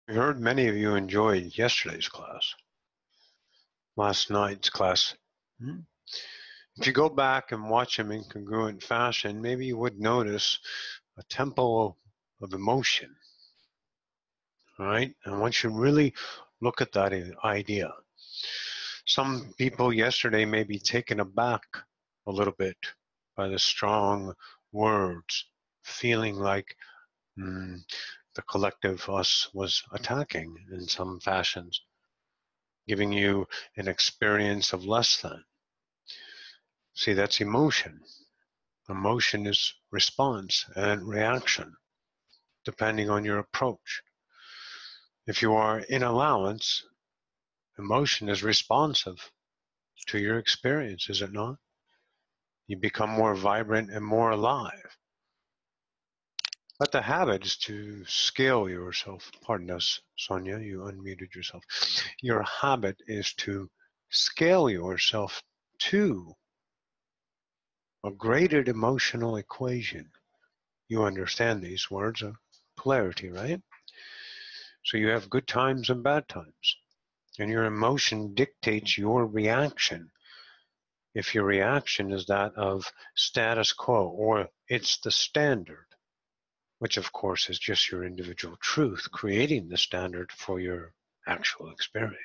I heard many of you enjoyed yesterday's class, last night's class. Hmm? If you go back and watch them in congruent fashion, maybe you would notice a tempo of emotion, all right? And once you really look at that idea, some people yesterday may be taken aback a little bit by the strong words, feeling like the collective us was attacking in some fashions, giving you an experience of less than. See, that's emotion. Emotion is response and reaction, depending on your approach. If you are in allowance, emotion is responsive to your experience, is it not? You become more vibrant and more alive. But the habit is to scale yourself. Pardon us, Sonia, you unmuted yourself. Your habit is to scale yourself to a graded emotional equation. You understand these words of polarity, right? So you have good times and bad times. And your emotion dictates your reaction. If your reaction is that of status quo, or it's the standard, which of course is just your individual truth, creating the standard for your actual experience.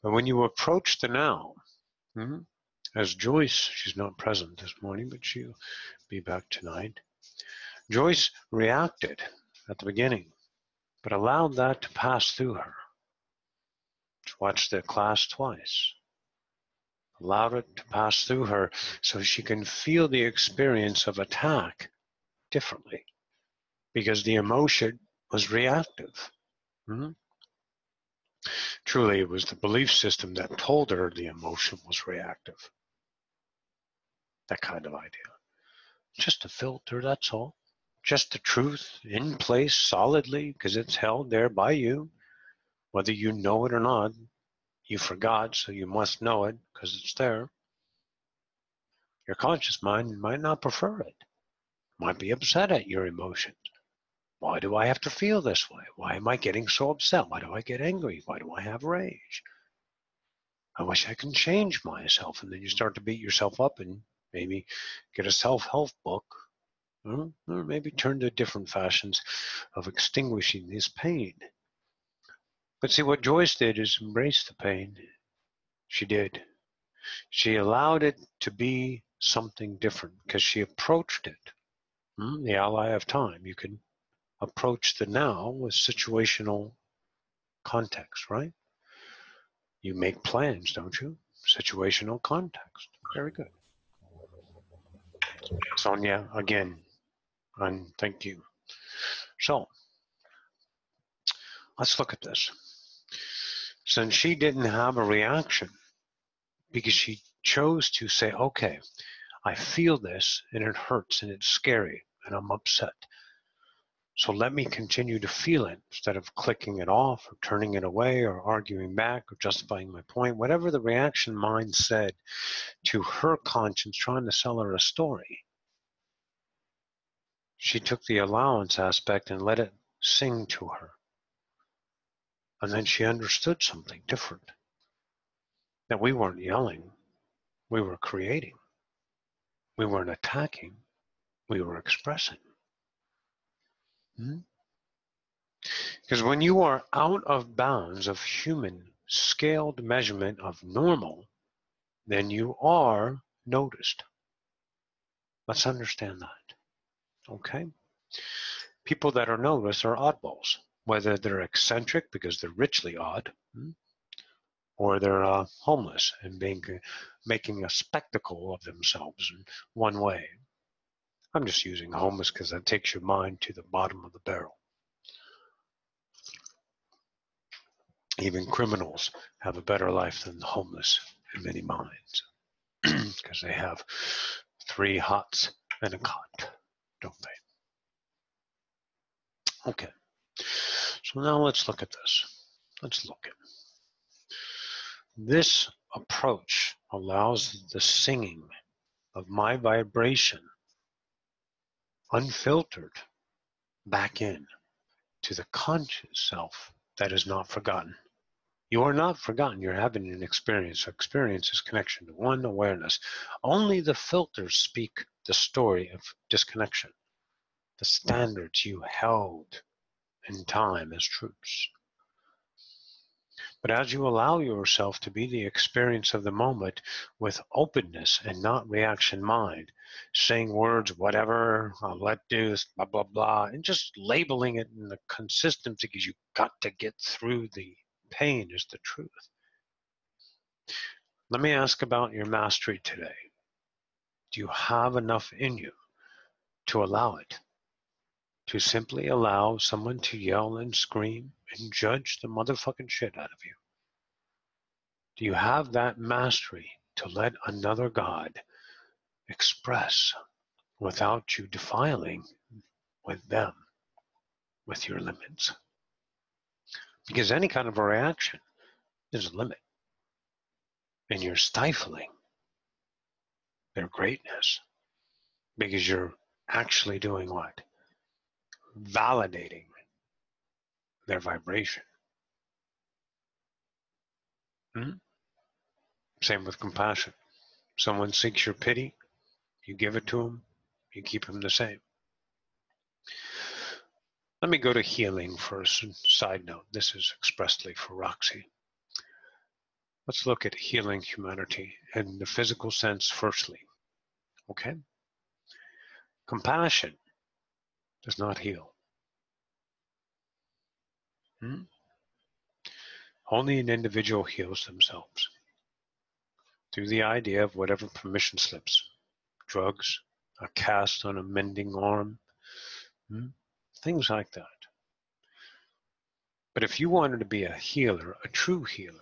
But when you approach the now, as Joyce, she's not present this morning, but she'll be back tonight. Joyce reacted at the beginning, but allowed that to pass through her. Watched the class twice. Allowed it to pass through her so she can feel the experience of attack differently, because the emotion was reactive. Truly, it was the belief system that told her the emotion was reactive. That kind of idea. Just a filter, that's all. Just the truth in place solidly, because it's held there by you. Whether you know it or not, you forgot, so you must know it because it's there. Your conscious mind might not prefer it. Might be upset at your emotions. Why do I have to feel this way? Why am I getting so upset? Why do I get angry? Why do I have rage? I wish I can change myself. And then you start to beat yourself up and maybe get a self-help book, or maybe turn to different fashions of extinguishing this pain. But see, what Joyce did is embrace the pain. She did. She allowed it to be something different because she approached it. The ally of time. You can approach the now with situational context, right? You make plans, don't you? Situational context. Very good. Sonia, again, and thank you. So, let's look at this. Since she didn't have a reaction, because she chose to say, okay, I feel this and it hurts and it's scary and I'm upset. So let me continue to feel it instead of clicking it off or turning it away or arguing back or justifying my point. Whatever the reaction mind said to her conscience trying to sell her a story, she took the allowance aspect and let it sing to her. And then she understood something different. That we weren't yelling, we were creating. We weren't attacking, we were expressing. Because when you are out of bounds of human scaled measurement of normal, then you are noticed. Let's understand that. Okay? People that are noticed are oddballs, whether they're eccentric because they're richly odd, or they're homeless and making a spectacle of themselves in one way. I'm just using homeless because that takes your mind to the bottom of the barrel. Even criminals have a better life than the homeless in many minds because they have 3 huts and a cot, don't they? Okay, so now let's look at this. Let's look at this approach allows the singing of my vibration unfiltered back in. to the conscious self that is not forgotten. You are not forgotten. You're having an experience. Experience is connection to one awareness. Only the filters speak the story of disconnection, the standards you held in time as truths. But as you allow yourself to be the experience of the moment with openness and not reaction mind, saying words, whatever, I'll let this, blah, blah, blah, and just labeling it in the consistency because you got to get through the pain is the truth. Let me ask about your mastery today. Do you have enough in you to allow it? To simply allow someone to yell and scream and judge the motherfucking shit out of you? Do you have that mastery to let another God express without you defiling with them, with your limits? Because any kind of a reaction is a limit, and you're stifling their greatness because you're actually doing what? Validating their vibration. Same with compassion. Someone seeks your pity, you give it to them, you keep them the same. Let me go to healing first. Side note, this is expressly for Roxy. Let's look at healing humanity in the physical sense firstly. Okay? Compassion does not heal. Only an individual heals themselves through the idea of whatever permission slips, drugs, a cast on a mending arm, things like that. But if you wanted to be a healer, a true healer,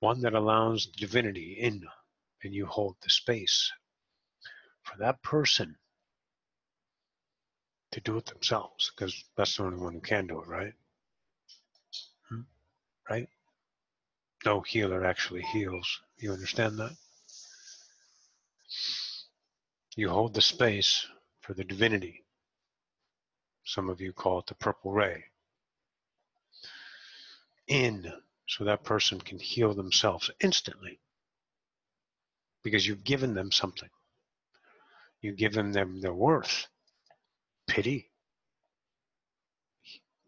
one that allows divinity in, and you hold the space for that person to do it themselves, because that's the only one who can do it, right? Right? No healer actually heals. You understand that? You hold the space for the divinity. Some of you call it the purple ray. In, so that person can heal themselves instantly. Because you've given them something. You've given them their worth. Pity.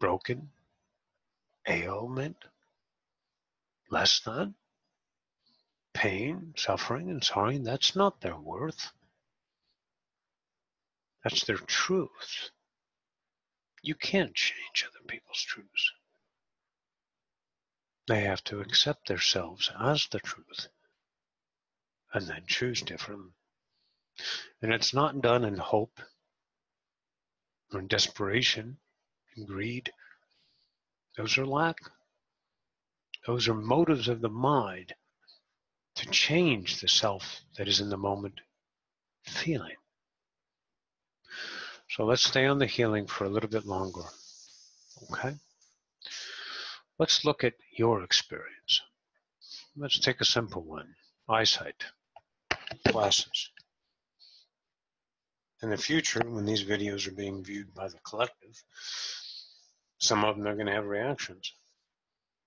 Broken. Ailment. Less than. Pain, suffering, and sorrow. That's not their worth. That's their truth. You can't change other people's truths. They have to accept themselves as the truth and then choose differently. And it's not done in hope or in desperation and greed. Those are lack. Those are motives of the mind to change the self that is in the moment feeling. So let's stay on the healing for a little bit longer. Okay? Let's look at your experience. Let's take a simple one. Eyesight. Glasses. In the future, when these videos are being viewed by the collective, some of them are going to have reactions.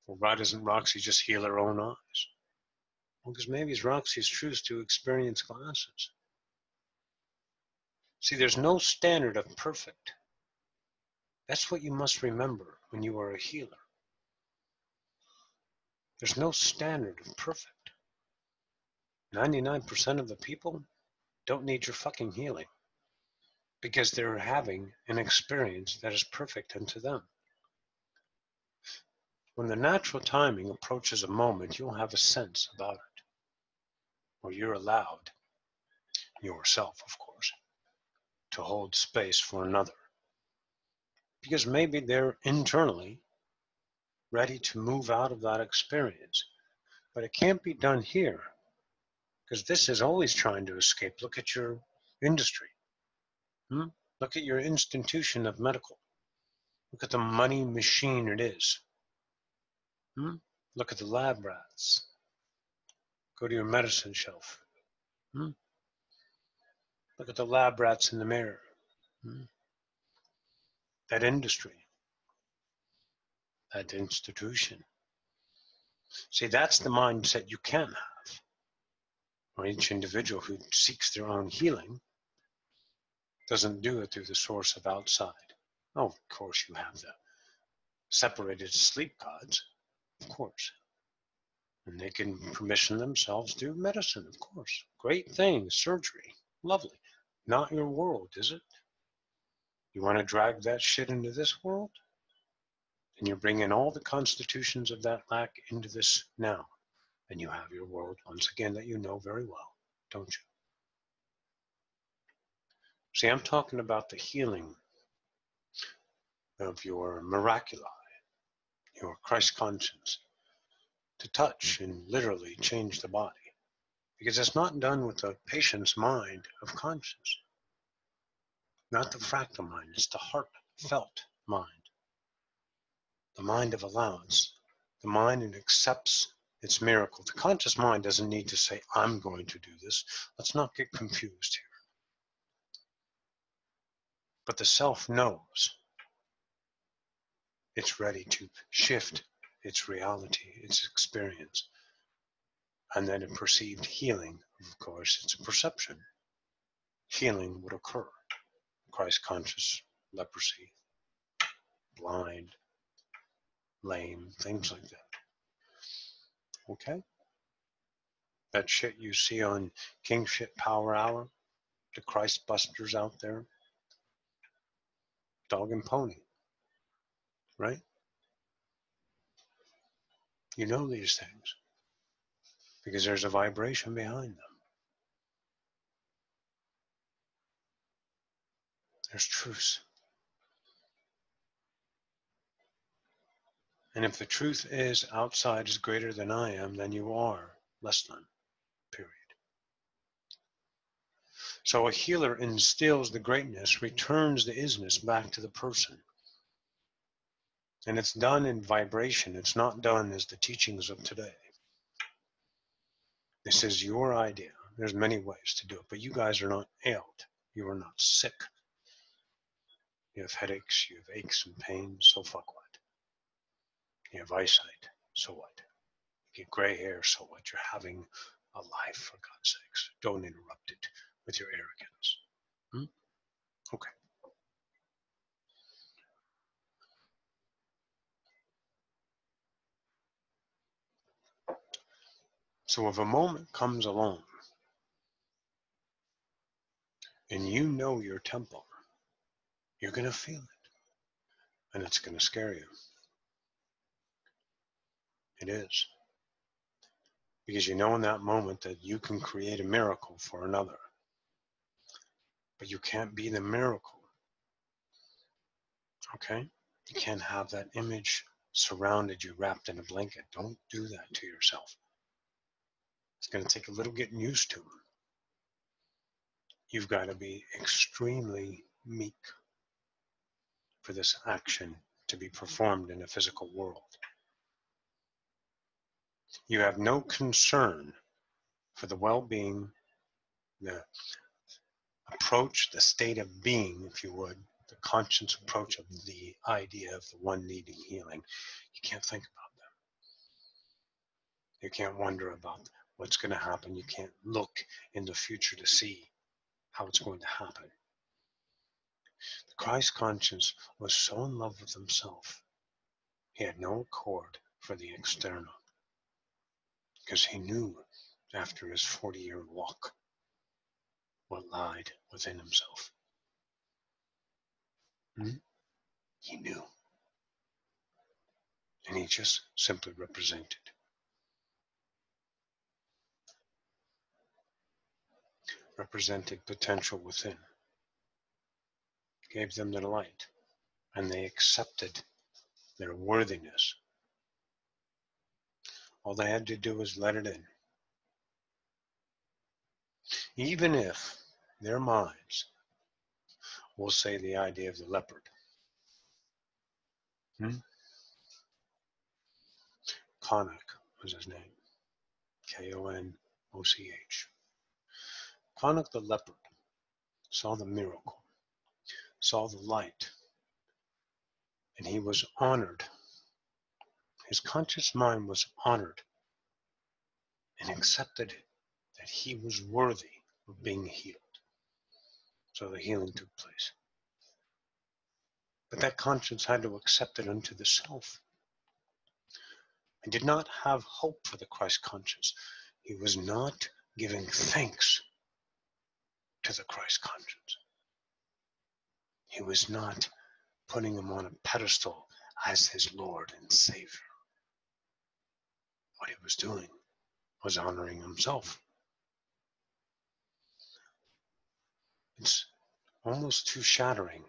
Well, why doesn't Roxy just heal her own eyes? Well, because maybe it's Roxy's truth to experience glasses. See, there's no standard of perfect. That's what you must remember when you are a healer. There's no standard of perfect. 99% of the people don't need your fucking healing because they're having an experience that is perfect unto them. When the natural timing approaches a moment, you'll have a sense about it, or you're allowed, yourself, of course, to hold space for another. Because maybe they're internally ready to move out of that experience. But it can't be done here, because this is always trying to escape. Look at your industry. Look at your institution of medical. Look at the money machine it is. Look at the lab rats. Go to your medicine shelf. Look at the lab rats in the mirror. That industry. at the institution. See, that's the mindset you can have. Or each individual who seeks their own healing doesn't do it through the source of outside. Oh, of course you have the separated sleep gods, of course. And they can permission themselves through medicine, of course. Great thing, surgery, lovely. Not your world, is it? You want to drag that shit into this world? And you're bringing all the constitutions of that lack into this now. And you have your world, once again, that you know very well, don't you? See, I'm talking about the healing of your miraculi, your Christ conscience, to touch and literally change the body. Because it's not done with the patient's mind of conscience, not the fractal mind, it's the heartfelt mind, the mind of allowance, the mind that accepts its miracle. The conscious mind doesn't need to say, I'm going to do this. Let's not get confused here. But the self knows it's ready to shift its reality, its experience. And then a perceived healing, of course, it's a perception. Healing would occur. Christ conscious, leprosy, blind, lame, things like that. Okay? That shit you see on King Shit Power Hour, the Christ busters out there, dog and pony, right? You know these things because there's a vibration behind them. There's truth. And if the truth is outside is greater than I am, then you are less than, period. So a healer instills the greatness, returns the isness back to the person. And it's done in vibration. It's not done as the teachings of today. This is your idea. There's many ways to do it, but you guys are not ailed. You are not sick. You have headaches, you have aches and pains, so fuck what? You have eyesight, so what? You get gray hair, so what? You're having a life, for God's sakes. Don't interrupt it with your arrogance. Okay. So if a moment comes along and you know your temple, you're going to feel it. And it's going to scare you. It is. Because you know in that moment that you can create a miracle for another. But you can't be the miracle. Okay? You can't have that image surrounded you, wrapped in a blanket. Don't do that to yourself. It's going to take a little getting used to. You've got to be extremely meek for this action to be performed in a physical world. You have no concern for the well-being, the approach, the state of being, if you would, the conscious approach of the idea of the one needing healing. You can't think about them. You can't wonder about what's going to happen. You can't look in the future to see how it's going to happen. The Christ conscience was so in love with himself, he had no accord for the external, because he knew after his 40-year walk what lied within himself. He knew. And he just simply represented. Represented potential within. Gave them the light. And they accepted their worthiness. All they had to do was let it in. Even if their minds will say the idea of the leopard. Konoch was his name. K-O-N-O-C-H. Konoch the leopard saw the miracle, saw the light, and he was honored his conscious mind was honored and accepted that he was worthy of being healed. So the healing took place. But that conscience had to accept it unto the self. And did not have hope for the Christ conscience. He was not giving thanks to the Christ conscience. He was not putting him on a pedestal as his Lord and Savior. What he was doing was honoring himself. It's almost too shattering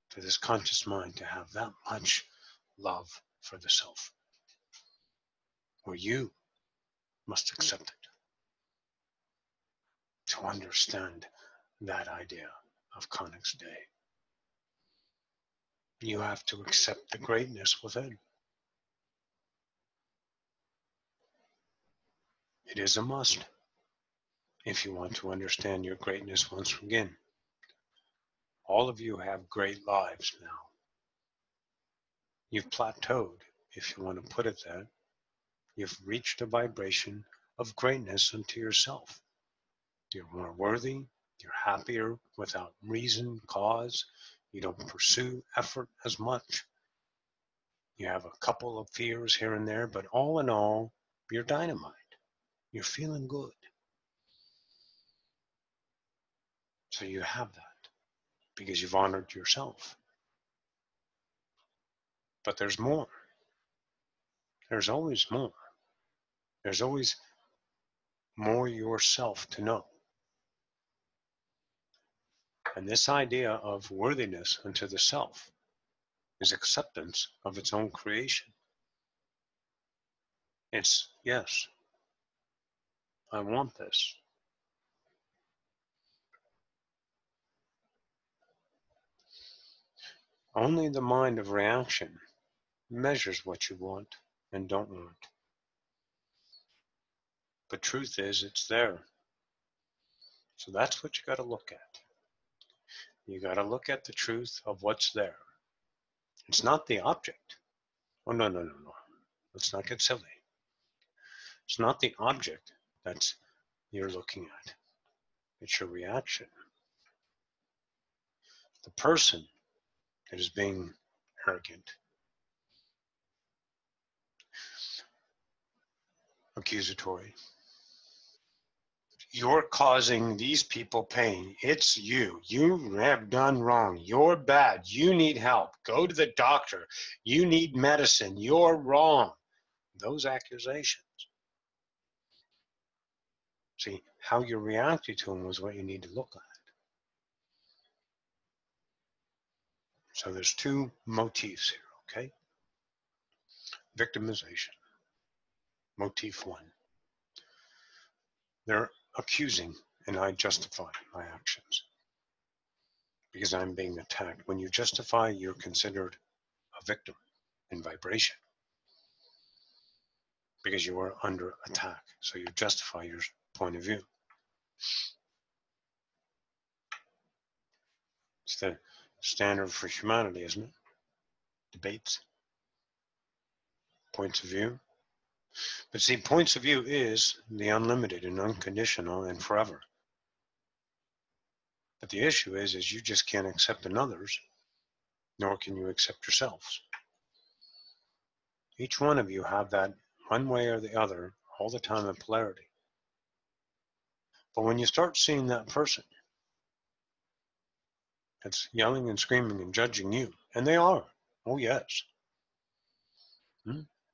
to this conscious mind to have that much love for the self, where you must accept it to understand that idea of Conics Day. You have to accept the greatness within. It is a must if you want to understand your greatness once again. All of you have great lives now. You've plateaued, if you want to put it that. You've reached a vibration of greatness unto yourself. You're more worthy. You're happier without reason, cause. You don't pursue effort as much. You have a couple of fears here and there, but all in all, you're dynamite. You're feeling good. So you have that because you've honored yourself. But there's more. There's always more. There's always more yourself to know. And this idea of worthiness unto the self is acceptance of its own creation. It's, yes, I want this. Only the mind of reaction measures what you want and don't want. But truth is, it's there. So that's what you got to look at. You got to look at the truth of what's there. It's not the object. Oh, no. Let's not get silly. It's not the object that's you're looking at. It's your reaction. The person that is being arrogant, accusatory. You're causing these people pain. It's you. You have done wrong. You're bad. You need help. Go to the doctor. You need medicine. You're wrong. Those accusations. See, how you're reacting to them was what you need to look at. So there's two motifs here, okay? Victimization. Motif one. They're accusing, and I justify my actions because I'm being attacked. When you justify, you're considered a victim in vibration because you are under attack. So you justify your point of view. It's the standard for humanity, isn't it? Debates, points of view. But see, points of view is the unlimited and unconditional and forever. But the issue is you just can't accept another's, nor can you accept yourselves. Each one of you have that one way or the other all the time in polarity. But when you start seeing that person that's yelling and screaming and judging you, and they are, oh yes,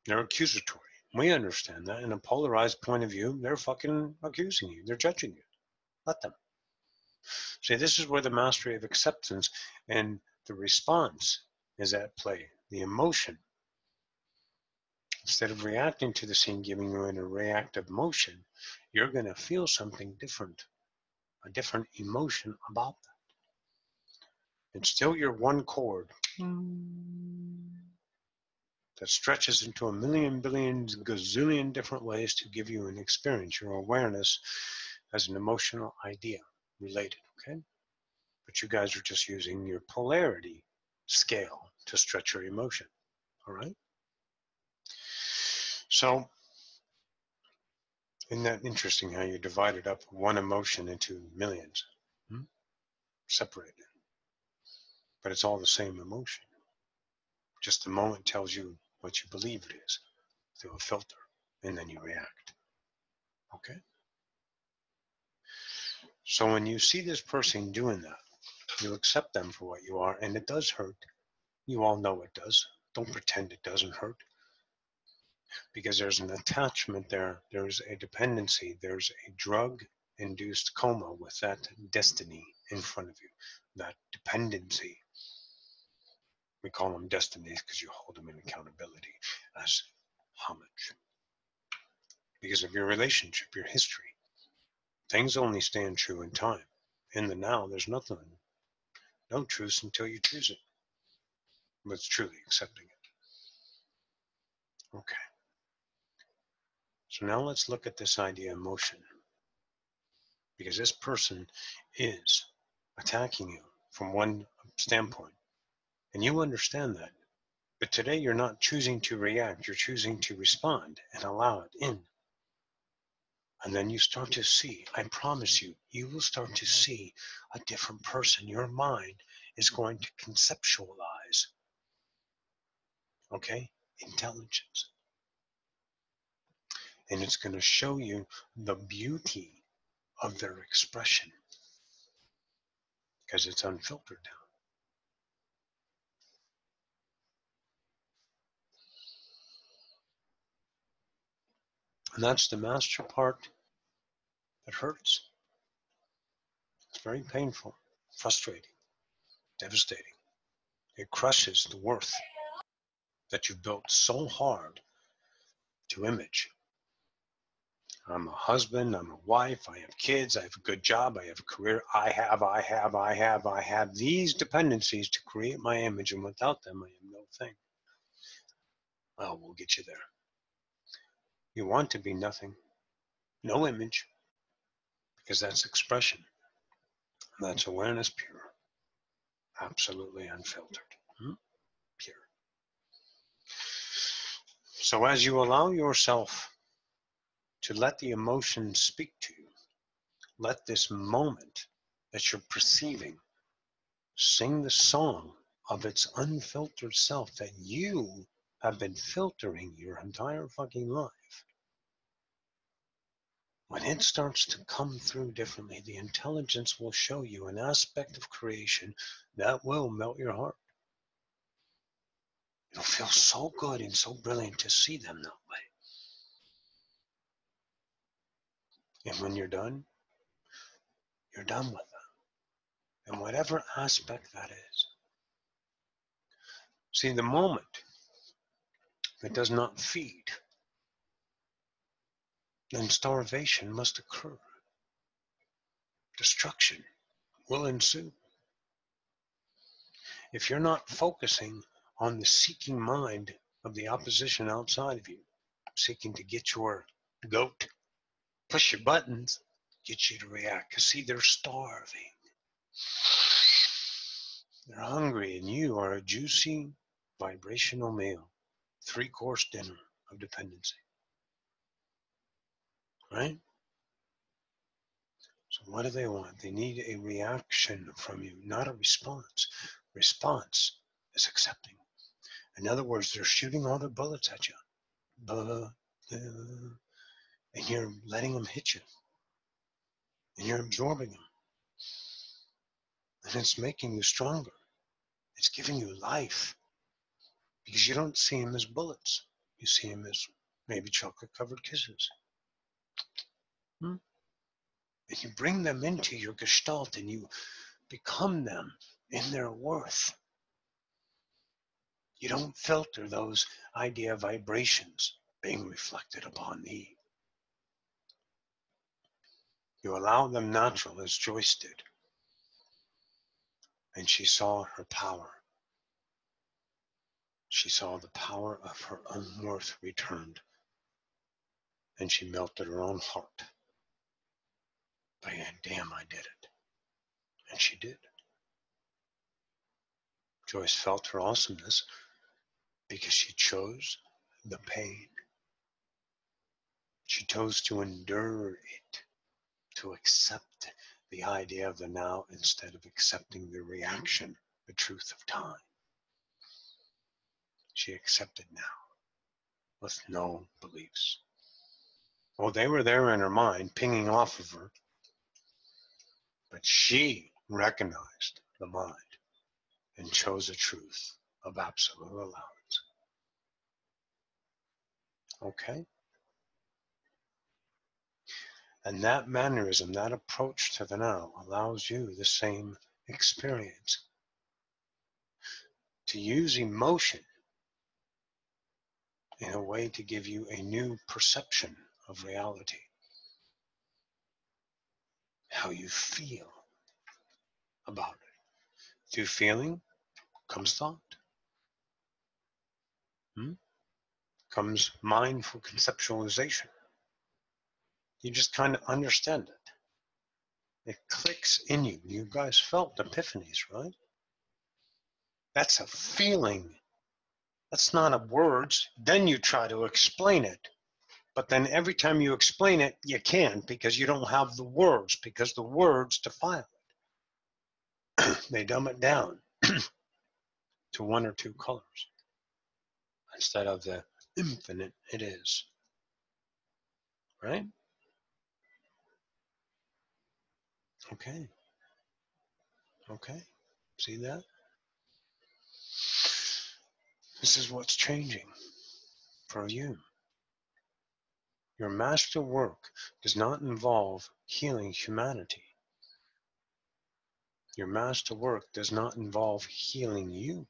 they're accusatory. We understand that. In a polarized point of view, they're fucking accusing you. They're judging you. Let them. See, this is where the mastery of acceptance and the response is at play. The emotion. Instead of reacting to the scene, giving you a reactive motion, you're going to feel something different, a different emotion about that. It's still your one chord that stretches into a million, billion, gazillion different ways to give you an experience, your awareness as an emotional idea related, okay? But you guys are just using your polarity scale to stretch your emotion, all right? So, isn't that interesting how you divided up one emotion into millions? Separated. But it's all the same emotion. Just the moment tells you what you believe it is through a filter, and then you react. Okay? So when you see this person doing that, you accept them for what you are, and it does hurt. You all know it does. Don't pretend it doesn't hurt. Because there's an attachment there, there's a dependency, there's a drug-induced coma with that destiny in front of you, that dependency. We call them destinies because you hold them in accountability as homage. Because of your relationship, your history. Things only stand true in time. In the now, there's nothing, no truth until you choose it. But it's truly accepting it. Okay. So now let's look at this idea of motion. Because this person is attacking you from one standpoint. And you understand that. But today you're not choosing to react, you're choosing to respond and allow it in. And then you start to see, I promise you, you will start to see a different person. Your mind is going to conceptualize, okay, intelligence. And it's going to show you the beauty of their expression because it's unfiltered now. And that's the master part that hurts. It's very painful, frustrating, devastating. It crushes the worth that you've built so hard to image. I'm a husband, I'm a wife, I have kids, I have a good job, I have a career, I have these dependencies to create my image, and without them I am no thing. Well, we'll get you there. You want to be nothing, no image, because that's expression. That's awareness pure, absolutely unfiltered, pure. So as you allow yourself to let the emotions speak to you, let this moment that you're perceiving sing the song of its unfiltered self that you have been filtering your entire fucking life. When it starts to come through differently, the intelligence will show you an aspect of creation that will melt your heart. It'll feel so good and so brilliant to see them that way. And when you're done with them. And whatever aspect that is. See, the moment that does not feed, then starvation must occur. Destruction will ensue. If you're not focusing on the seeking mind of the opposition outside of you, seeking to get your goat, push your buttons, get you to react. Because see, they're starving. They're hungry, and you are a juicy, vibrational meal. 3-course dinner of dependency. Right? So what do they want? They need a reaction from you, not a response. Response is accepting. In other words, they're shooting all their bullets at you. And you're letting them hit you. And you're absorbing them. And it's making you stronger. It's giving you life. Because you don't see them as bullets. You see them as maybe chocolate-covered kisses. And you bring them into your gestalt and you become them in their worth. You don't filter those idea vibrations being reflected upon thee. You allow them natural as Joyce did. And she saw her power. She saw the power of her own worth returned. And she melted her own heart. But damn, I did it. And she did. Joyce felt her awesomeness because she chose the pain She chose to endure it, to accept the idea of the now instead of accepting the reaction, the truth of time. She accepted now with no beliefs. Well, they were there in her mind, pinging off of her, but she recognized the mind and chose a truth of absolute allowance. Okay? And that mannerism, that approach to the now, allows you the same experience. To use emotion in a way to give you a new perception of reality. How you feel about it. Through feeling comes thought. Comes mindful conceptualization. You just kind of understand it. It clicks in you. You guys felt epiphanies, right? That's a feeling. That's not a words. Then you try to explain it. But then every time you explain it, you can't because you don't have the words, because the words define it. They dumb it down to one or two colors instead of the infinite it is. Right? Okay. Okay. See that? This is what's changing for you. Your master work does not involve healing humanity. Your master work does not involve healing you.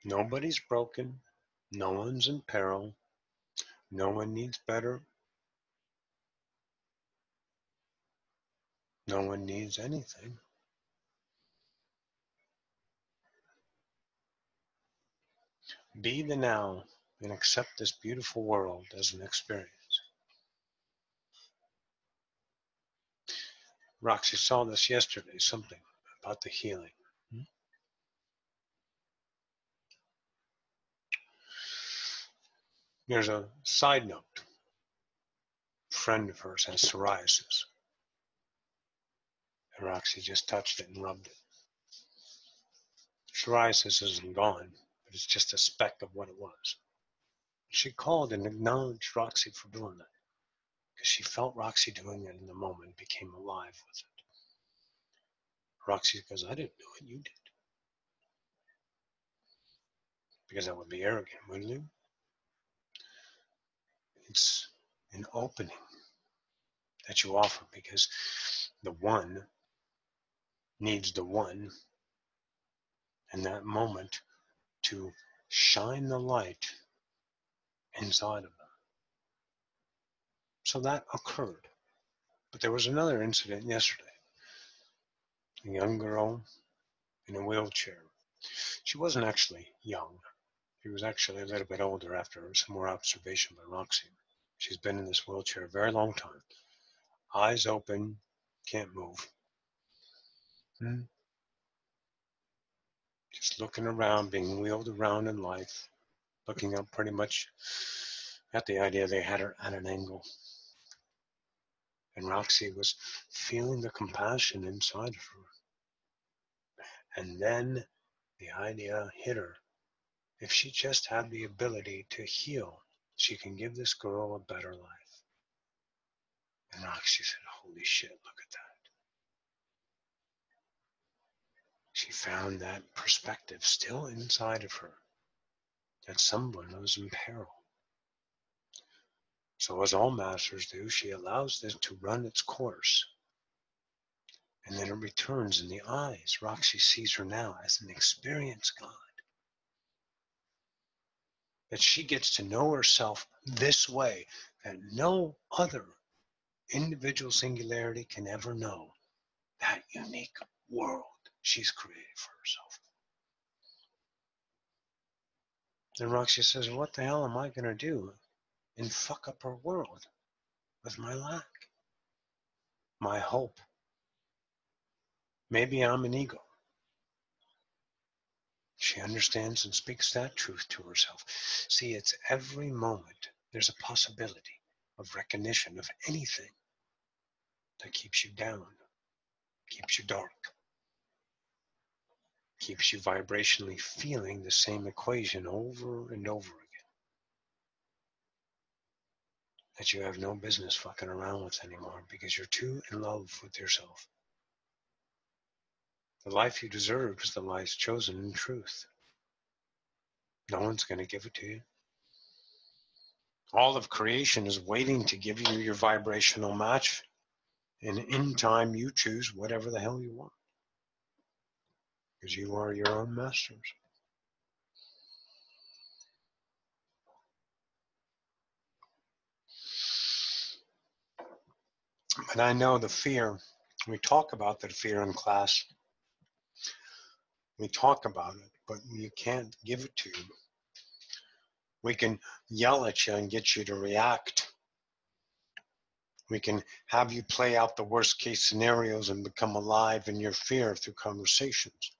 Nobody's broken. No one's in peril. No one needs better. No one needs anything. Be the now and accept this beautiful world as an experience. Roxy saw this yesterday, something about the healing. There's a side note. A friend of hers has psoriasis. And Roxy just touched it and rubbed it. Psoriasis isn't gone, but it's just a speck of what it was. She called and acknowledged Roxy for doing that because she felt Roxy doing it in the moment, became alive with it. Roxy goes, I didn't do it, you did. Because that would be arrogant, wouldn't you? It's an opening that you offer because the one needs the one in that moment to shine the light inside of them. So that occurred. But there was another incident yesterday. A young girl in a wheelchair. She wasn't actually young. She was actually a little bit older after some more observation by Roxy. She's been in this wheelchair a very long time. Eyes open, can't move. Just looking around, being wheeled around in life, looking up pretty much at the idea they had her at an angle. And Roxy was feeling the compassion inside of her. And then the idea hit her. If she just had the ability to heal, she can give this girl a better life. And Roxy said, holy shit, look at that. She found that perspective still inside of her, that someone was in peril. So as all masters do, she allows this to run its course. And then it returns in the eyes. Roxy sees her now as an experienced God. That she gets to know herself this way, that no other individual singularity can ever know. That unique world she's created for herself. Then Roxy says, what the hell am I going to do and fuck up her world with my lack, my hope? Maybe I'm an ego. She understands and speaks that truth to herself. See, it's every moment there's a possibility of recognition of anything that keeps you down, keeps you dark, keeps you vibrationally feeling the same equation over and over again that you have no business fucking around with anymore because you're too in love with yourself. The life you deserve is the life chosen in truth. No one's going to give it to you. All of creation is waiting to give you your vibrational match, and in time you choose whatever the hell you want, because you are your own masters. But I know the fear, we talk about the fear in class, we talk about it, but you can't give it to you. We can yell at you and get you to react. We can have you play out the worst case scenarios and become alive in your fear through conversations.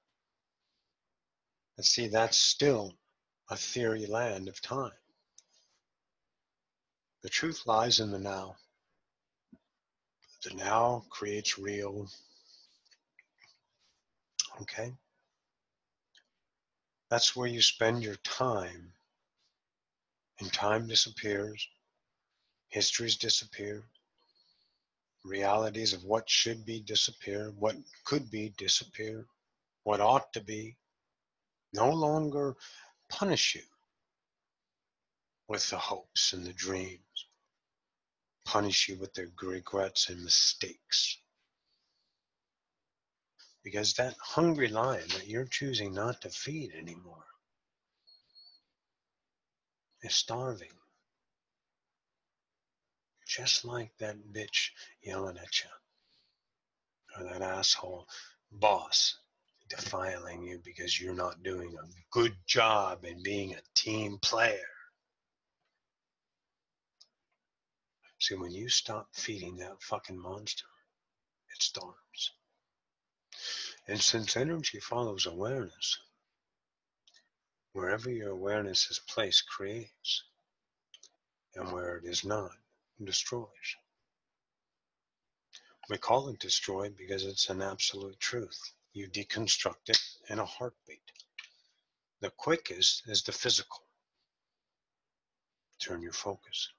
And see, that's still a theory land of time. The truth lies in the now. The now creates real. Okay? That's where you spend your time. And time disappears. Histories disappear. Realities of what should be disappear. What could be disappear. What ought to be no longer punish you with the hopes and the dreams. Punish you with their regrets and mistakes. Because that hungry lion that you're choosing not to feed anymore is starving. Just like that bitch yelling at you. Or that asshole boss defiling you because you're not doing a good job in being a team player. See, when you stop feeding that fucking monster, it starves. And since energy follows awareness, wherever your awareness is placed creates, and where it is not, destroys. We call it destroyed because it's an absolute truth. You deconstruct it in a heartbeat. The quickest is the physical. Turn your focus.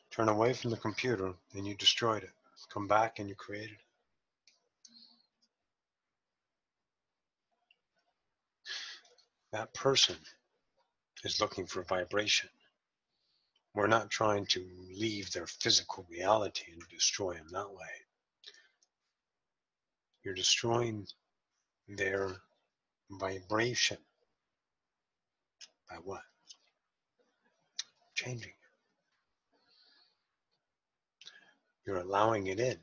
Turn away from the computer and you destroyed it. Come back and you created it. That person is looking for vibration. We're not trying to leave their physical reality and destroy them that way. You're destroying their vibration. By what? Changing. You're allowing it in.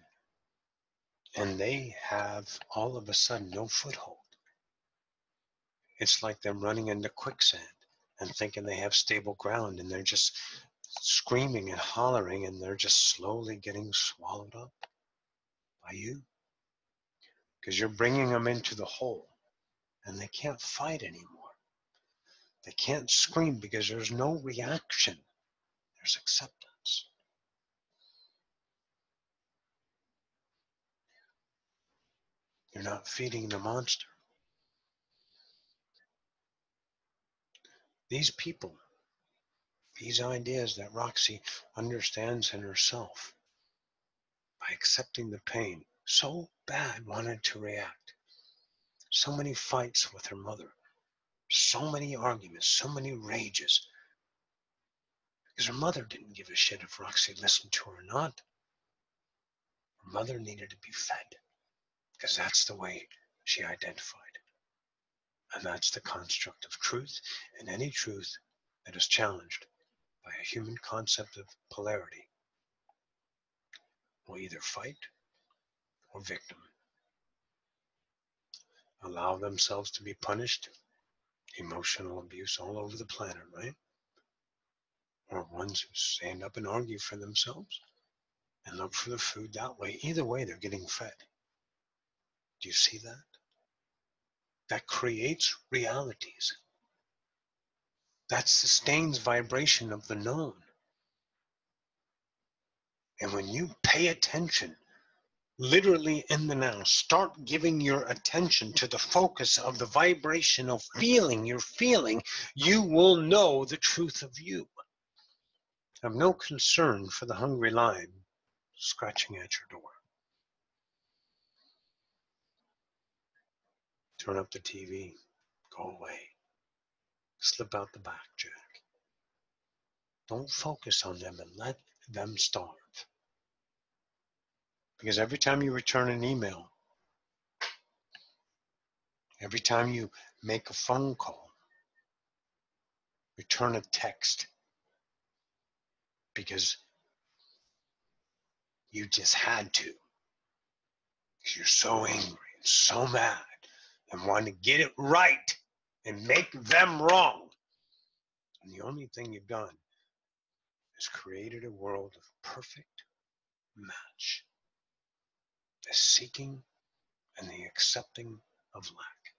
And they have all of a sudden no foothold. It's like them running into quicksand and thinking they have stable ground, and they're just screaming and hollering, and they're just slowly getting swallowed up by you. Because you're bringing them into the hole, and they can't fight anymore. They can't scream because there's no reaction. There's acceptance. You're not feeding the monster. These people, these ideas that Roxy understands in herself, by accepting the pain, so bad wanted to react. So many fights with her mother. So many arguments, so many rages. Because her mother didn't give a shit if Roxy listened to her or not. Her mother needed to be fed. Because that's the way she identified. And that's the construct of truth, and any truth that is challenged by a human concept of polarity will either fight or victim. Allow themselves to be punished. Emotional abuse all over the planet, right? Or ones who stand up and argue for themselves and look for the food that way. Either way, they're getting fed. Do you see that? That creates realities. that sustains vibration of the known. And when you pay attention, literally in the now, start giving your attention to the focus of the vibration of feeling you're feeling, you will know the truth of you. Have no concern for the hungry lion scratching at your door. Turn up the TV. Go away. Slip out the back, Jack. Don't focus on them and let them starve. Because every time you return an email, every time you make a phone call, return a text, because you just had to. Because you're so angry and so mad and want to get it right and make them wrong. And the only thing you've done is created a world of perfect match, the seeking and the accepting of lack.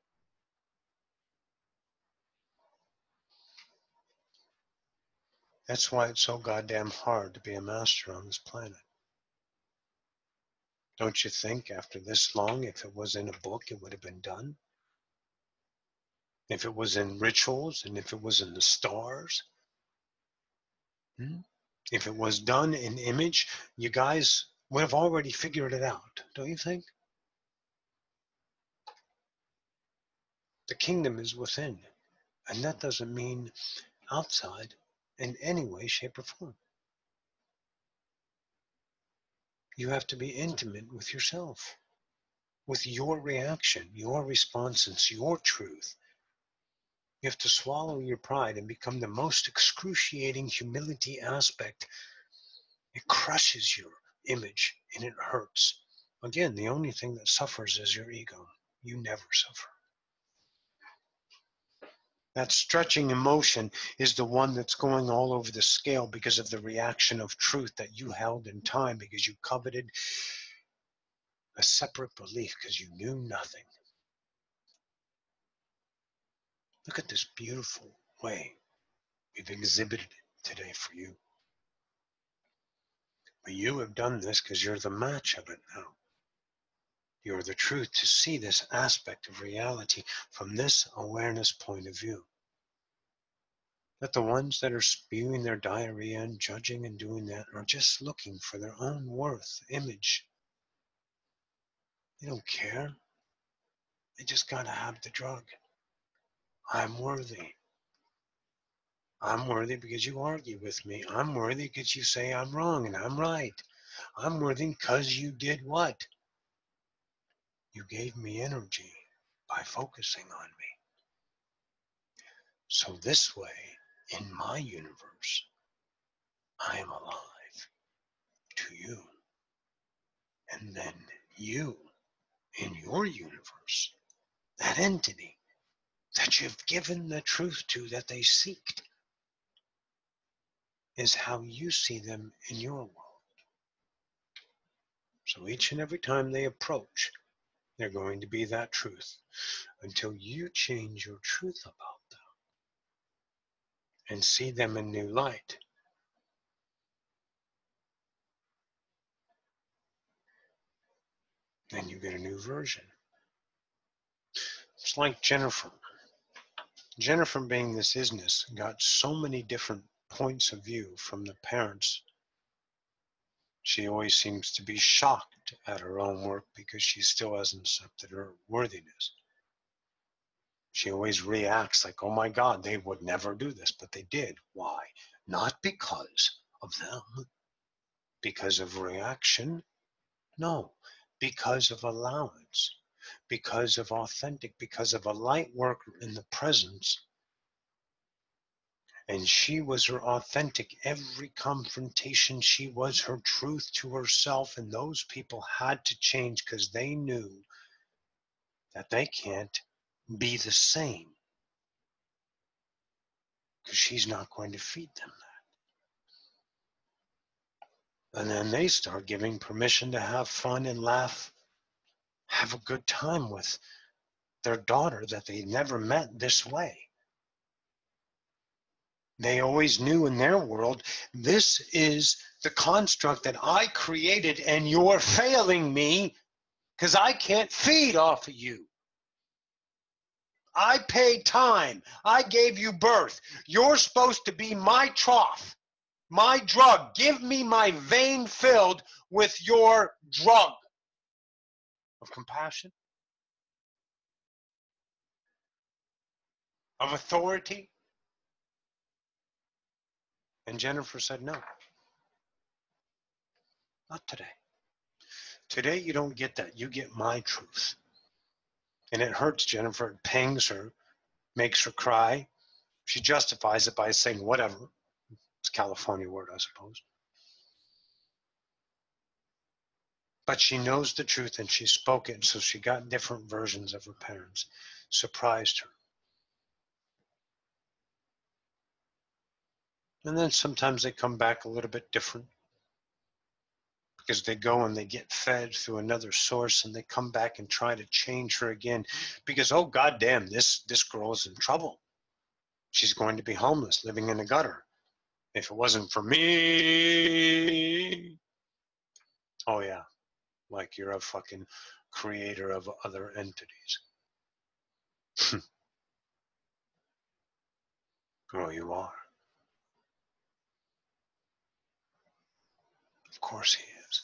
That's why it's so goddamn hard to be a master on this planet. Don't you think after this long, if it was in a book, it would have been done? If it was in rituals and if it was in the stars? If it was done in image, you guys would have already figured it out, don't you think? The kingdom is within, and that doesn't mean outside in any way, shape, or form. You have to be intimate with yourself, with your reaction, your responses, your truth. You have to swallow your pride and become the most excruciating humility aspect. It crushes your image and it hurts. Again, the only thing that suffers is your ego. You never suffer. That stretching emotion is the one that's going all over the scale because of the reaction of truth that you held in time, because you coveted a separate belief because you knew nothing. Look at this beautiful way we've exhibited it today for you. But you have done this because you're the match of it now. You're the truth to see this aspect of reality from this awareness point of view. That the ones that are spewing their diarrhea and judging and doing that are just looking for their own worth, image. They don't care. They just gotta have the drug. I'm worthy. I'm worthy because you argue with me. I'm worthy because you say I'm wrong and I'm right. I'm worthy because you did what? You gave me energy by focusing on me. So this way, in my universe, I am alive to you. And then you, in your universe, that entity that you've given the truth to that they seeked, is how you see them in your world. So each and every time they approach, they're going to be that truth until you change your truth about them and see them in new light. Then you get a new version. It's like Jennifer. Jennifer, being this isness, got so many different points of view from the parents. She always seems to be shocked at her own work because she still hasn't accepted her worthiness. She always reacts like, oh my God, they would never do this, but they did. Why? Not because of them, because of reaction. No, because of allowance, because of authentic, because of a light work in the presence. And she was her authentic. Every confrontation, she was her truth to herself. And those people had to change because they knew that they can't be the same. Because she's not going to feed them that. And then they start giving permission to have fun and laugh, have a good time with their daughter that they never met this way. They always knew in their world, this is the construct that I created and you're failing me because I can't feed off of you. I paid time. I gave you birth. You're supposed to be my trough, my drug. Give me my vein filled with your drug of compassion, of authority. And Jennifer said, no, not today. Today you don't get that. You get my truth. And it hurts Jennifer. It pangs her, makes her cry. She justifies it by saying whatever. It's a California word, I suppose. But she knows the truth and she spoke it, so she got different versions of her parents. Surprised her. And then sometimes they come back a little bit different because they go and they get fed through another source and they come back and try to change her again because, oh, goddamn, this girl is in trouble. She's going to be homeless, living in a gutter. If it wasn't for me. Oh, yeah. Like you're a fucking creator of other entities. Oh, you are. Of course he is.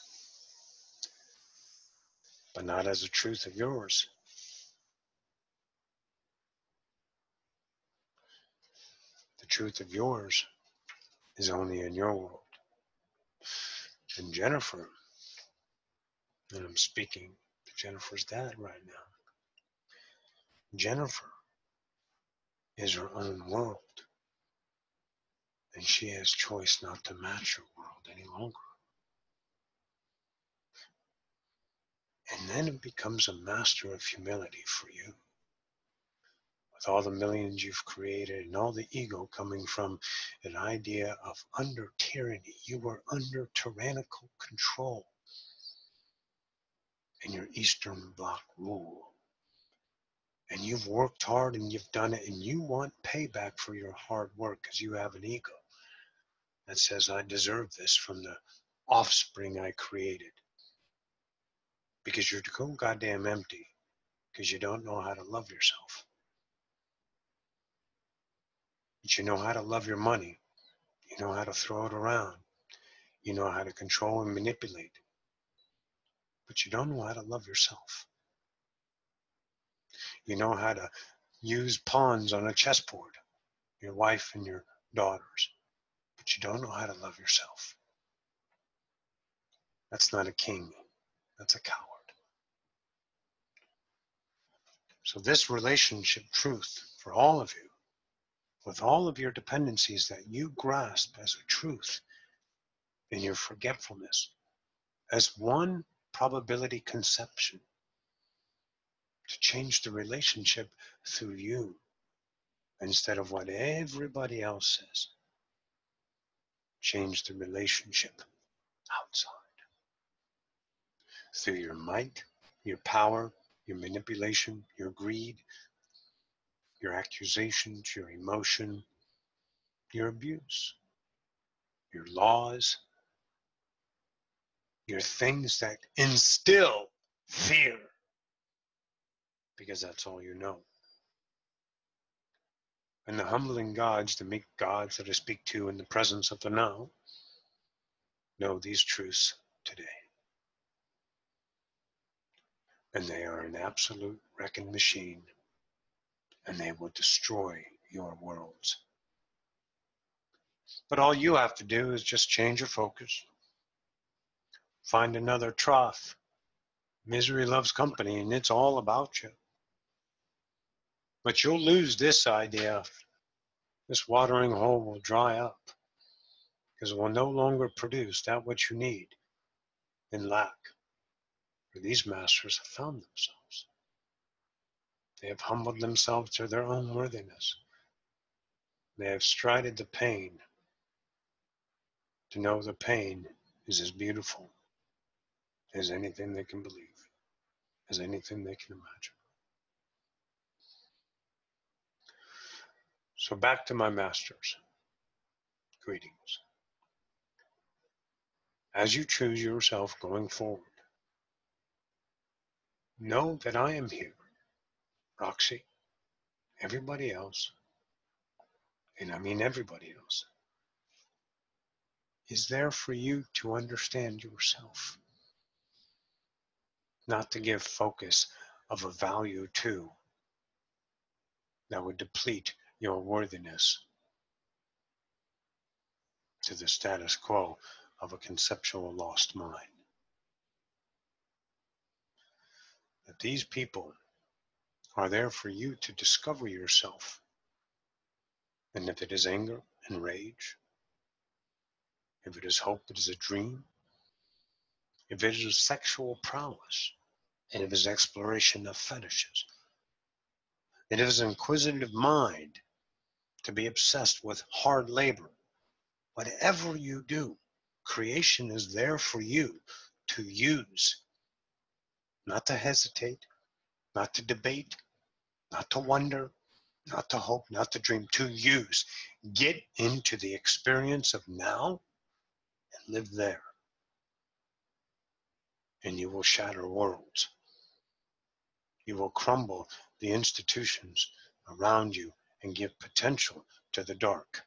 But not as a truth of yours. The truth of yours is only in your world. And Jennifer, and I'm speaking to Jennifer's dad right now, Jennifer is her own world. And she has choice not to match your world any longer. And then it becomes a master of humility for you. With all the millions you've created and all the ego coming from an idea of under tyranny. You were under tyrannical control in your Eastern Bloc rule. And you've worked hard and you've done it and you want payback for your hard work because you have an ego that says, I deserve this from the offspring I created. Because you're so goddamn empty because you don't know how to love yourself. But you know how to love your money. You know how to throw it around. You know how to control and manipulate. But you don't know how to love yourself. You know how to use pawns on a chessboard, your wife and your daughters. But you don't know how to love yourself. That's not a king. That's a coward. So this relationship truth for all of you, with all of your dependencies that you grasp as a truth in your forgetfulness, as one probability conception to change the relationship through you instead of what everybody else says. Change the relationship outside through your might, your power, your manipulation, your greed, your accusations, your emotion, your abuse, your laws, your things that instill fear, because that's all you know. And the humbling gods, the meek gods that I speak to in the presence of the now, know these truths today. And they are an absolute wrecking machine, and they will destroy your worlds. But all you have to do is just change your focus. Find another trough. Misery loves company, and it's all about you. But you'll lose this idea. This watering hole will dry up because it will no longer produce that which you need in lack. For these masters have found themselves. They have humbled themselves to their own worthiness. They have strided the pain to know the pain is as beautiful as anything they can believe, as anything they can imagine. So back to my masters. Greetings. As you choose yourself going forward, know that I am here, Roxy, everybody else, and I mean everybody else, is there for you to understand yourself, not to give focus of a value to that would deplete your worthiness to the status quo of a conceptual lost mind. That these people are there for you to discover yourself. And if it is anger and rage, if it is hope, it is a dream, if it is sexual prowess, and if it is exploration of fetishes, and if it is an inquisitive mind to be obsessed with hard labor, whatever you do, creation is there for you to use, not to hesitate, not to debate, not to wonder, not to hope, not to dream, to use. Get into the experience of now and live there. And you will shatter worlds. You will crumble the institutions around you and give potential to the dark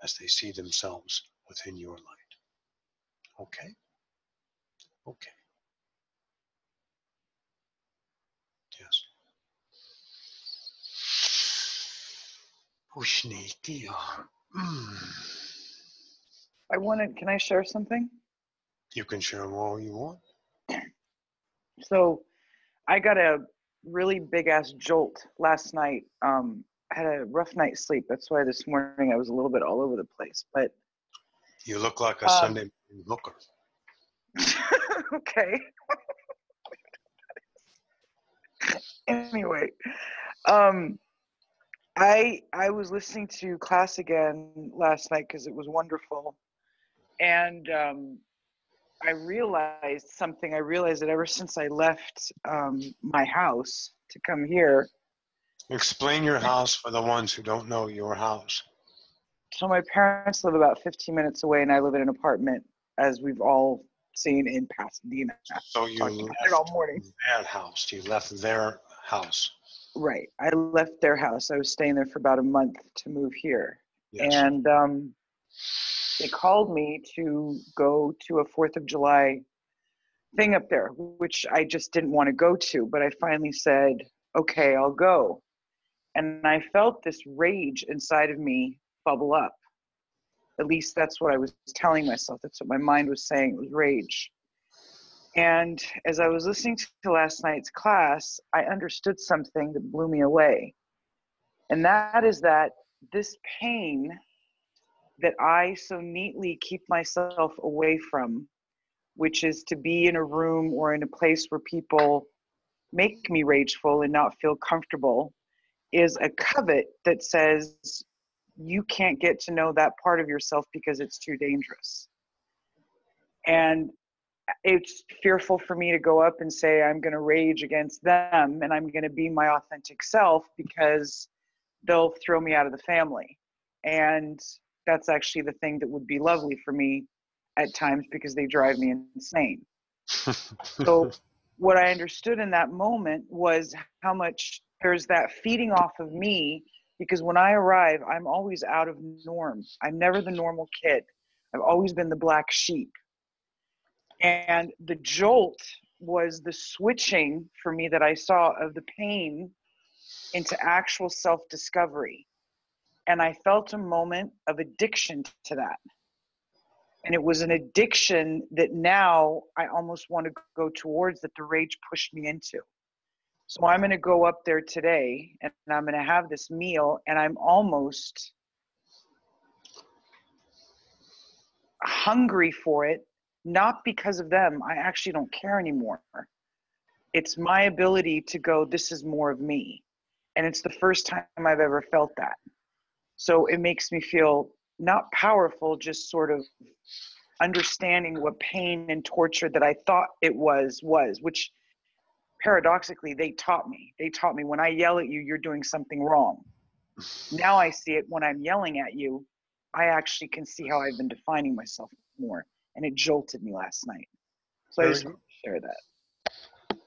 as they see themselves within your light. Okay? Okay. Yes. Can I share something? You can share them all you want. So I got a really big ass jolt last night. I had a rough night's sleep. That's why this morning I was a little bit all over the place. But you look like a Sunday hooker. Okay. Anyway, I was listening to class again last night because it was wonderful, and I realized something. I realized that ever since I left my house to come here. Explain your house for the ones who don't know your house. So my parents live about 15 minutes away, and I live in an apartment, as we've all seen in Pasadena. So you left all morning. their house. You left their house. Right. I left their house. I was staying there for about a month to move here. Yes. And they called me to go to a 4th of July thing up there, which I just didn't want to go to. But I finally said, okay, I'll go. And I felt this rage inside of me bubble up. At least that's what I was telling myself. That's what my mind was saying. It was rage. And as I was listening to last night's class, I understood something that blew me away. And that is that this pain that I so neatly keep myself away from, which is to be in a room or in a place where people make me rageful and not feel comfortable, is a covet that says you can't get to know that part of yourself because it's too dangerous. And it's fearful for me to go up and say I'm going to rage against them and I'm going to be my authentic self because they'll throw me out of the family. And that's actually the thing that would be lovely for me at times because they drive me insane. So what I understood in that moment was how much there's that feeding off of me, because when I arrive, I'm always out of norm. I'm never the normal kid. I've always been the black sheep. And the jolt was the switching for me that I saw of the pain into actual self-discovery. And I felt a moment of addiction to that. And it was an addiction that now I almost want to go towards, that the rage pushed me into. So I'm going to go up there today and I'm going to have this meal, and I'm almost hungry for it, not because of them. I actually don't care anymore. It's my ability to go, this is more of me. And it's the first time I've ever felt that. So it makes me feel not powerful, just sort of understanding what pain and torture that I thought it was, which paradoxically, they taught me. They taught me, when I yell at you, you're doing something wrong. Now I see it when I'm yelling at you. I actually can see how I've been defining myself more. And it jolted me last night. So I Very just good. want to share that.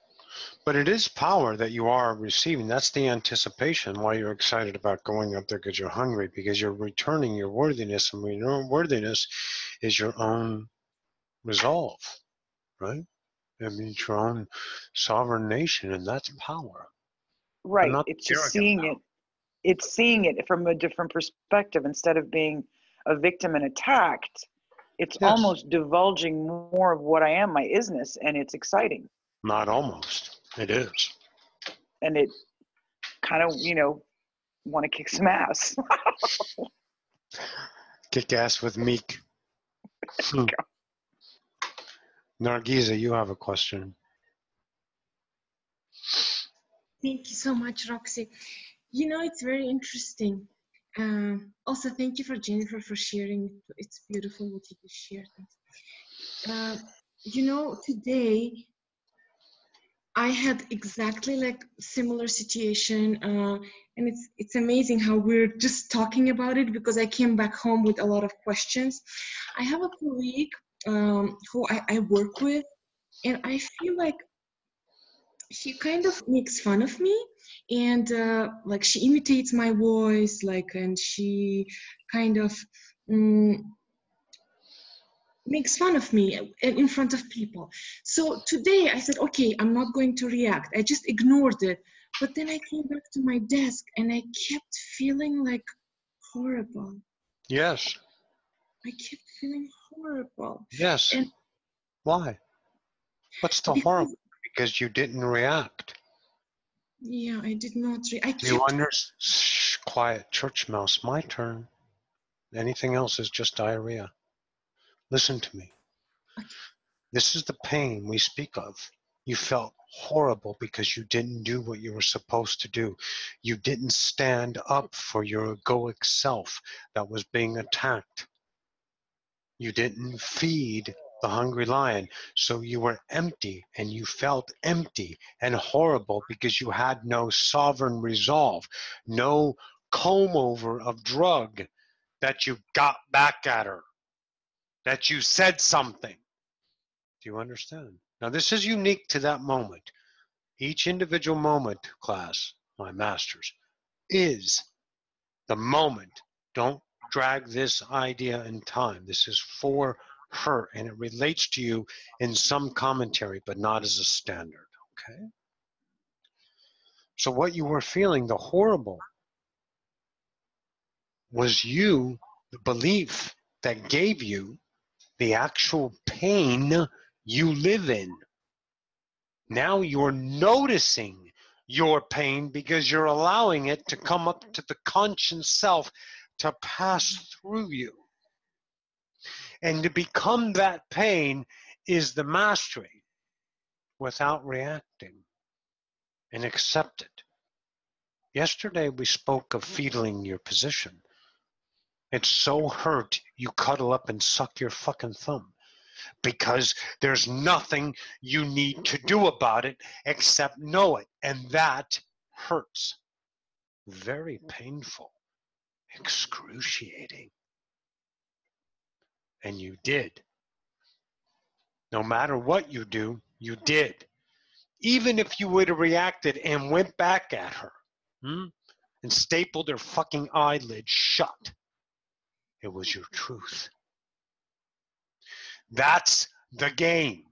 But it is power that you are receiving. That's the anticipation why you're excited about going up there, because you're hungry, because you're returning your worthiness, and your worthiness is your own resolve, right? It means your own sovereign nation, and that's power. But Right. not It's the just arrogant seeing power. it. It's seeing it from a different perspective instead of being a victim and attacked. It's Yes, almost divulging more of what I am, my isness, and it's exciting. not almost. It is. And it kind of, want to kick some ass. Kick ass with Meek. Nargiza, you have a question. Thank you so much, Roxy. You know, it's very interesting. Also, thank you for Jennifer for sharing. It's beautiful what you just shared. You know, today I had exactly like similar situation, and it's amazing how we're just talking about it because I came back home with a lot of questions. I have a colleague who I work with, and I feel like she kind of makes fun of me, and like she imitates my voice, like, and she kind of makes fun of me in front of people. So today I said, okay, I'm not going to react. I just ignored it. But then I came back to my desk and I kept feeling like horrible. Yes. I kept feeling horrible. Yes. And Why? What's the horrible? because, Because you didn't react. yeah, I did not, I You kept, Shh, quiet, church mouse. My turn. Anything else is just diarrhea. Listen to me. okay. This is the pain we speak of. You felt horrible because you didn't do what you were supposed to do. You didn't stand up for your egoic self that was being attacked. You didn't feed the hungry lion. So you were empty, and you felt empty and horrible because you had no sovereign resolve, no comb over of drug that you got back at her, that you said something. Do you understand? Now, this is unique to that moment. Each individual moment, class, my masters, is the moment. Don't drag this idea in time. This is for her, and it relates to you in some commentary, but not as a standard, okay? So what you were feeling, the horrible, was you, the belief that gave you the actual pain you live in. Now you're noticing your pain because you're allowing it to come up to the conscious self to pass through you. And to become that pain is the mastery without reacting and accept it. Yesterday we spoke of feeling your position. It's so hurt you cuddle up and suck your fucking thumb because there's nothing you need to do about it except know it. And that hurts. Very painful, excruciating. And you did. No matter what you do, you did. Even if you would have reacted and went back at her and stapled her fucking eyelid shut, it was your truth. That's the game.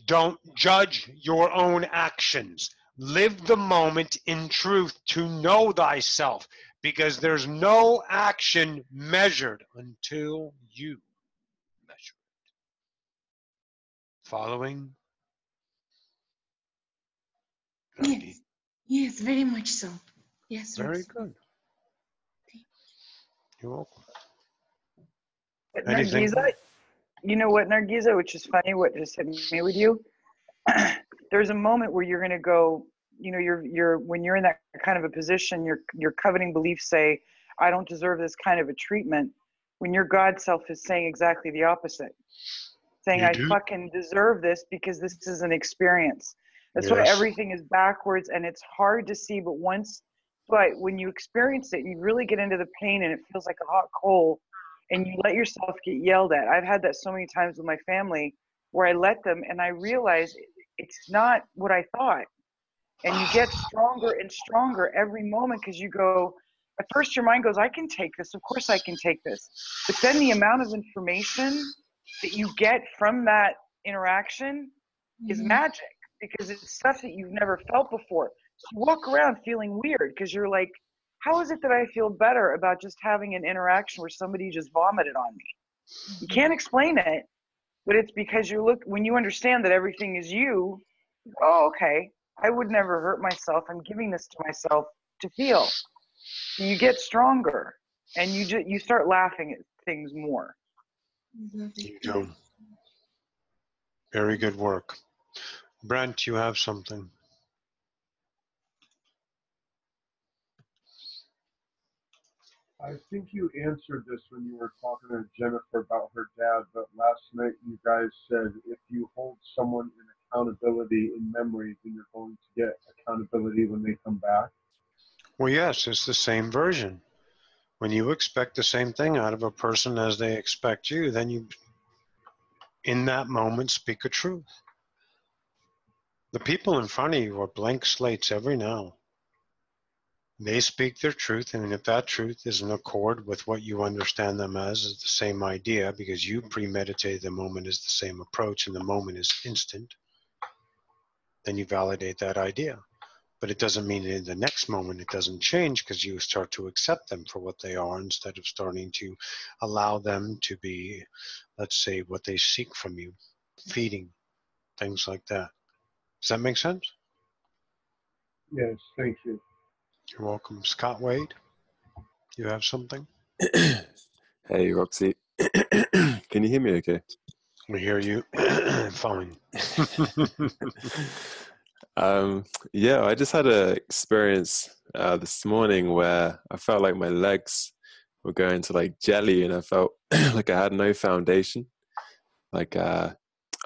Don't judge your own actions. Live the moment in truth to know thyself, because there's no action measured until you measure it. Following? Yes, yes, very much so. Yes, Very Roxy. good. You're welcome. Anything? Nargiza, you know what, Nargiza, which is funny, what just hit me with you? There's a moment where you're going to go, you're when you're in that kind of a position, your coveting beliefs say, I don't deserve this kind of a treatment, when your God self is saying exactly the opposite, saying, You I do? fucking deserve this because this is an experience. That's why Yes. everything is backwards and it's hard to see, but when you experience it, you really get into the pain and it feels like a hot coal, and you let yourself get yelled at. I've had that so many times with my family where I let them, and I realize it's not what I thought. And you get stronger and stronger every moment because you go, at first your mind goes, I can take this. Of course I can take this. But then the amount of information that you get from that interaction is magic, because it's stuff that you've never felt before. So you walk around feeling weird because you're like, how is it that I feel better about just having an interaction where somebody just vomited on me? You can't explain it, but it's because when you understand that everything is you, oh, okay, I would never hurt myself. I'm giving this to myself to feel. So you get stronger, and you start laughing at things more. You do. Very good work. Brent, you have something. I think you answered this when you were talking to Jennifer about her dad, but last night you guys said if you hold someone in accountability in memory, then you're going to get accountability when they come back. Well, yes, it's the same version. When you expect the same thing out of a person as they expect you, then you, in that moment, speak a truth. The people in front of you are blank slates every now. They speak their truth, and if that truth is in accord with what you understand them as is the same idea, because you premeditated the moment is the same approach and the moment is instant, then you validate that idea. But it doesn't mean in the next moment it doesn't change, because you start to accept them for what they are instead of starting to allow them to be, let's say, what they seek from you, feeding, things like that. Does that make sense? Yes, thank you. You're welcome. Scott Wade, you have something? Hey, Roxy. Can you hear me okay? We hear you. Fine. Yeah, I just had an experience this morning where I felt like my legs were going to like jelly, and I felt like I had no foundation. Like I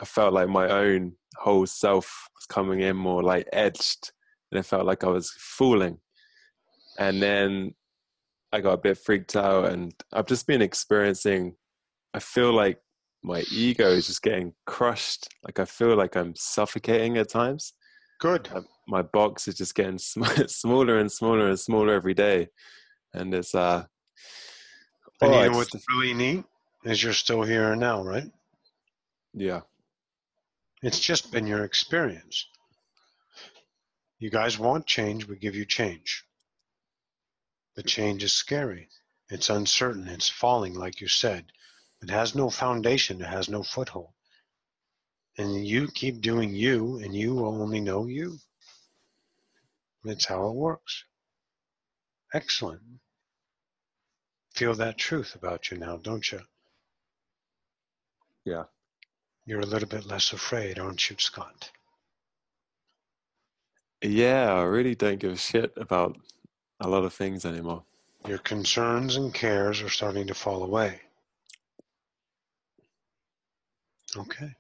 felt like my own whole self was coming in more like edged, and it felt like I was falling. And then I got a bit freaked out, and I've just been experiencing, I feel like my ego is just getting crushed. Like I feel like I'm suffocating at times. Good. My box is just getting smaller and smaller and smaller every day. And it's, and you know what's really neat is you're still here and now, right? Yeah. It's just been your experience. You guys want change, we give you change. The change is scary. It's uncertain. It's falling, like you said. It has no foundation. It has no foothold. And you keep doing you, and you will only know you. That's how it works. Excellent. Feel that truth about you now, don't you? Yeah. You're a little bit less afraid, aren't you, Scott? Yeah, I really don't give a shit about a lot of things anymore. Your concerns and cares are starting to fall away. Okay.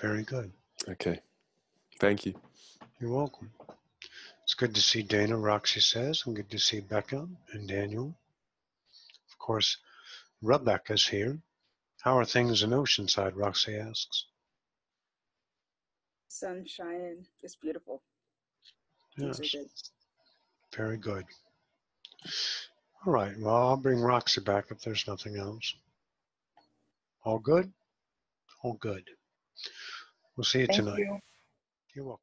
Very good. Okay. Thank you. You're welcome. It's good to see Dana, Roxy says, and good to see Becca and Daniel. Of course, Rebecca's here. How are things in Oceanside, Roxy asks. Sun shining. It's beautiful. Yes. Things are good. Very good. All right. Well, I'll bring Roxy back if there's nothing else. All good? All good. We'll see you Thank tonight. you. You're welcome.